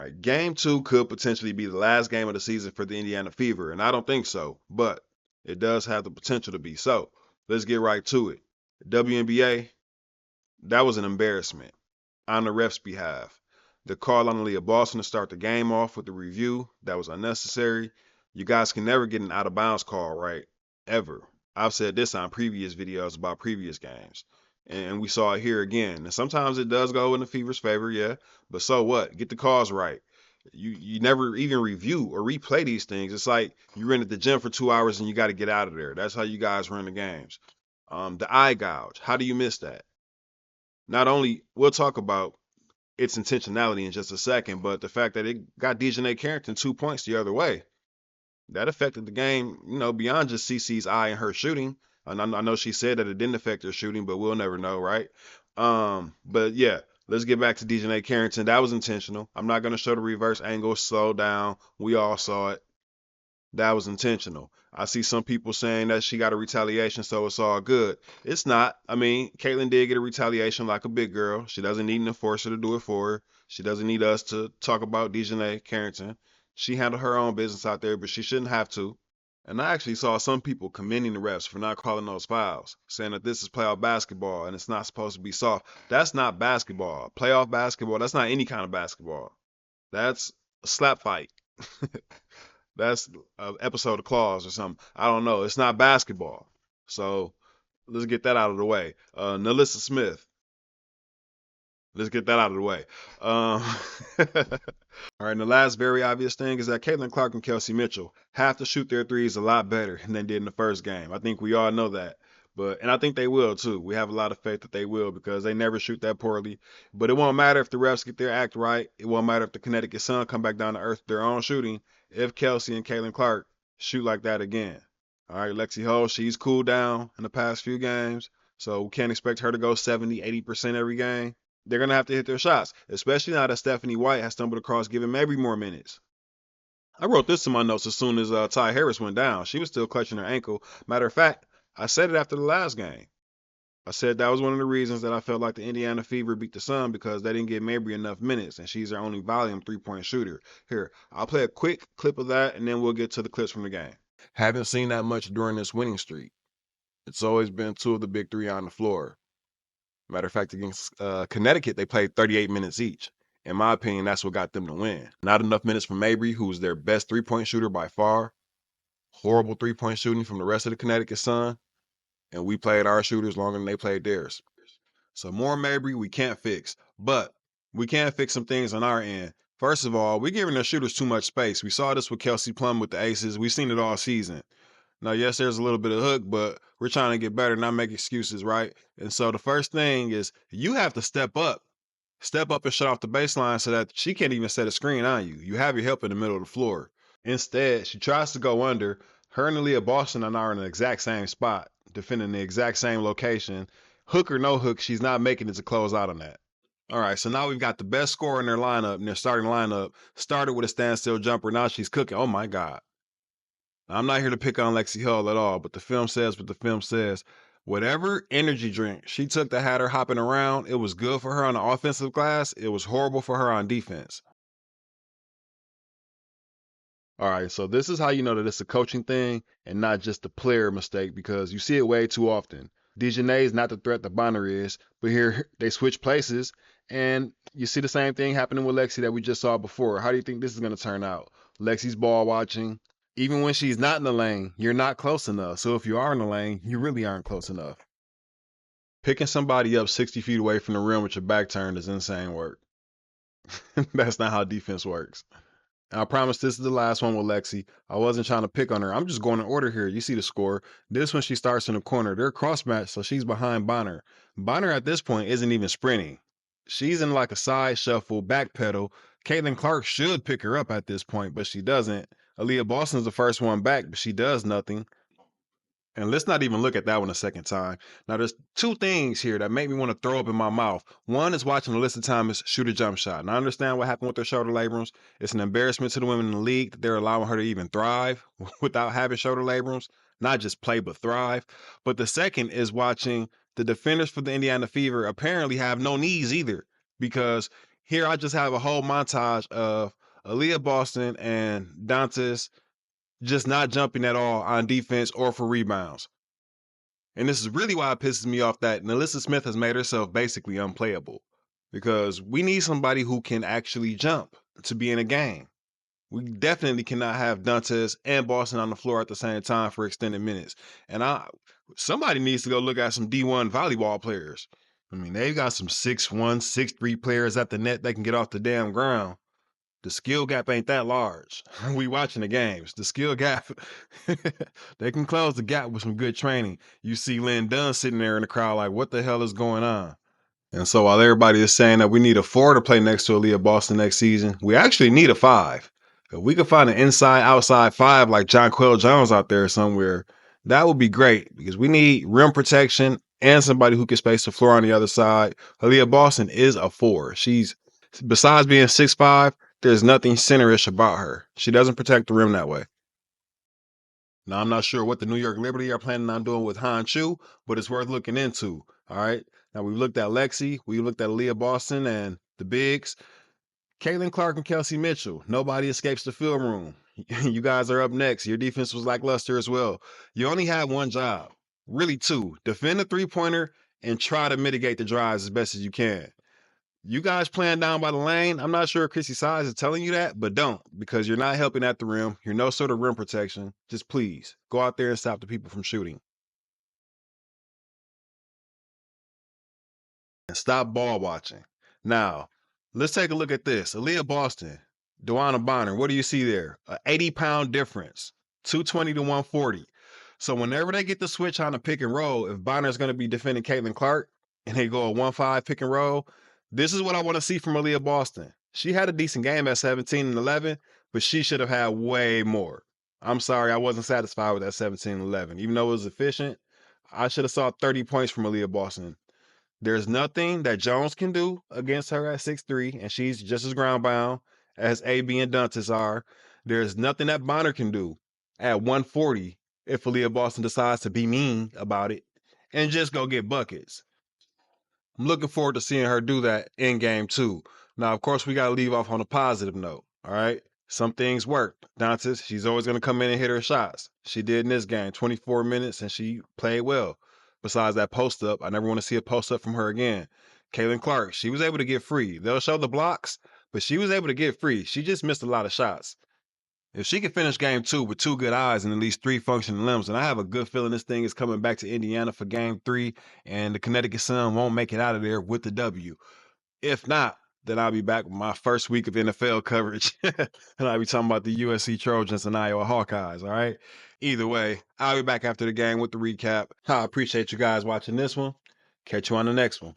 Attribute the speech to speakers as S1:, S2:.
S1: Right, game 2 could potentially be the last game of the season for the Indiana Fever, and I don't think so, but it does have the potential to be. So let's get right to it. WNBA, that was an embarrassment on the ref's behalf. The call on Aaliyah Boston to start the game off with the review, that was unnecessary. You guys can never get an out of bounds call right, ever. I've said this on previous videos about previous games. And we saw it here again. And sometimes it does go in the Fever's favor, yeah. But so what? Get the calls right. You never even review or replay these things. It's like you run at the gym for 2 hours and you got to get out of there. That's how you guys run the games. The eye gouge. How do you miss that? Not only we'll talk about its intentionality in just a second, but the fact that it got Dejanay Carrington 2 points the other way, that affected the game, beyond just CC's eye and her shooting. And I know she said that it didn't affect her shooting, but we'll never know, right? But yeah, let's get back to Dejanay Carrington. That was intentional. I'm not gonna show the reverse angle, slow down. We all saw it. That was intentional. I see some people saying that she got a retaliation, so it's all good. It's not. I mean, Caitlyn did get a retaliation like a big girl. She doesn't need an enforcer to do it for her. She doesn't need us to talk about Dejanay Carrington. She handled her own business out there, but she shouldn't have to. And I actually saw some people commending the refs for not calling those fouls, saying that this is playoff basketball and it's not supposed to be soft. That's not basketball. Playoff basketball, that's not any kind of basketball. That's a slap fight. That's an episode of Claws or something. I don't know. It's not basketball. So let's get that out of the way. Nalissa Smith. Let's get that out of the way. All right, and the last very obvious thing is that Caitlin Clark and Kelsey Mitchell have to shoot their threes a lot better than they did in the first game. I think we all know that. And I think they will too. We have a lot of faith that they will because they never shoot that poorly. But it won't matter if the refs get their act right. It won't matter if the Connecticut Sun come back down to earth with their own shooting if Kelsey and Caitlin Clark shoot like that again. All right, Lexi Ho, she's cooled down in the past few games. So we can't expect her to go 70, 80% every game. They're going to have to hit their shots, especially now that Stephanie White has stumbled across giving Mabry more minutes. I wrote this in my notes as soon as Ty Harris went down. She was still clutching her ankle. Matter of fact, I said it after the last game. I said that was one of the reasons that I felt like the Indiana Fever beat the Sun because they didn't give Mabry enough minutes, and she's their only volume three-point shooter. Here, I'll play a quick clip of that, and then we'll get to the clips from the game. Haven't seen that much during this winning streak. It's always been two of the big three on the floor. Matter of fact, against Connecticut, they played 38 minutes each. In my opinion, that's what got them to win. Not enough minutes from Mabry, who's their best three-point shooter by far. Horrible three-point shooting from the rest of the Connecticut Sun. And we played our shooters longer than they played theirs. So more Mabry we can't fix. But we can fix some things on our end. First of all, we're giving the shooters too much space. We saw this with Kelsey Plum with the Aces. We've seen it all season. Now, yes, there's a little bit of hook, but we're trying to get better, not make excuses, right? And so the first thing is you have to step up. Step up and shut off the baseline so that she can't even set a screen on you. You have your help in the middle of the floor. Instead, she tries to go under. Her and Aaliyah Boston are in the exact same spot, defending the exact same location. Hook or no hook, she's not making it to close out on that. All right, so now we've got the best scorer in their lineup, in their starting lineup. Started with a standstill jumper. Now she's cooking. Oh, my God. I'm not here to pick on Lexi Hull at all, but the film says what the film says. Whatever energy drink she took that had her hopping around, it was good for her on the offensive glass. It was horrible for her on defense. All right, so this is how you know that it's a coaching thing and not just a player mistake because you see it way too often. Dejanay is not the threat that Bonner is, but here they switch places, and you see the same thing happening with Lexi that we just saw before. How do you think this is going to turn out? Lexi's ball watching. Even when she's not in the lane, you're not close enough. So if you are in the lane, you really aren't close enough. Picking somebody up 60 feet away from the rim with your back turned is insane work. That's not how defense works. And I promise this is the last one with Lexi. I wasn't trying to pick on her. I'm just going in order here. You see the score. This one she starts in the corner. They're cross matched, so she's behind Bonner. Bonner at this point isn't even sprinting. She's in like a side shuffle, back pedal. Caitlin Clark should pick her up at this point, but she doesn't. Aaliyah Boston's the first one back, but she does nothing. And let's not even look at that one a second time. Now, there's two things here that make me want to throw up in my mouth. One is watching Alyssa Thomas shoot a jump shot. And I understand what happened with her shoulder labrums. It's an embarrassment to the women in the league that they're allowing her to even thrive without having shoulder labrums. Not just play, but thrive. But the second is watching the defenders for the Indiana Fever apparently have no knees either because Here I just have a whole montage of Aaliyah Boston and Dantas just not jumping at all on defense or for rebounds. And this is really why it pisses me off that Nalissa Smith has made herself basically unplayable. Because we need somebody who can actually jump to be in a game. We definitely cannot have Dantes and Boston on the floor at the same time for extended minutes. And somebody needs to go look at some D1 volleyball players. I mean, they've got some 6'1", 6'3" players at the net that can get off the damn ground. The skill gap ain't that large. We watching the games. The skill gap, they can close the gap with some good training. You see Lynn Dunn sitting there in the crowd like, what the hell is going on? And so while everybody is saying that we need a 4 to play next to Aaliyah Boston next season, we actually need a 5. If we could find an inside-outside 5 like John Quell Jones out there somewhere, that would be great because we need rim protection and somebody who can space the floor on the other side. Aaliyah Boston is a 4. She's, besides being 6'5", there's nothing centerish about her. She doesn't protect the rim that way. Now, I'm not sure what the New York Liberty are planning on doing with Han Chu, but it's worth looking into. All right. Now, we've looked at Lexi, we looked at Aaliyah Boston and the bigs. Caitlin Clark and Kelsey Mitchell. Nobody escapes the film room. You guys are up next. Your defense was lackluster as well. You only have one job, really two. Defend the three-pointer and try to mitigate the drives as best as you can. You guys playing down by the lane, I'm not sure if Chrissy Size is telling you that, but don't, because you're not helping at the rim. You're no sort of rim protection. Just please, go out there and stop the people from shooting. And stop ball watching. Now, let's take a look at this. Aaliyah Boston, Dewana Bonner, what do you see there? An 80-pound difference, 220 to 140. So whenever they get the switch on the pick and roll, if Bonner's going to be defending Caitlin Clark and they go a 1-5 pick and roll, this is what I want to see from Aaliyah Boston. She had a decent game at 17 and 11, but she should have had way more. I'm sorry, I wasn't satisfied with that 17 and 11. Even though it was efficient, I should have saw 30 points from Aaliyah Boston. There's nothing that Jones can do against her at 6'3", and she's just as groundbound as AB and Dantas are. There's nothing that Bonner can do at 140 if Aaliyah Boston decides to be mean about it and just go get buckets. I'm looking forward to seeing her do that in game 2. Now, of course, we got to leave off on a positive note, all right? Some things worked. Dantas, she's always going to come in and hit her shots. She did in this game, 24 minutes, and she played well. Besides that post up, I never want to see a post up from her again. Caitlin Clark, she was able to get free. They'll show the blocks, but she was able to get free. She just missed a lot of shots. If she can finish game 2 with 2 good eyes and at least 3 functioning limbs, and I have a good feeling this thing is coming back to Indiana for game 3, and the Connecticut Sun won't make it out of there with the W. If not, then I'll be back with my first week of NFL coverage, and I'll be talking about the USC Trojans and Iowa Hawkeyes, all right? Either way, I'll be back after the game with the recap. I appreciate you guys watching this one. Catch you on the next one.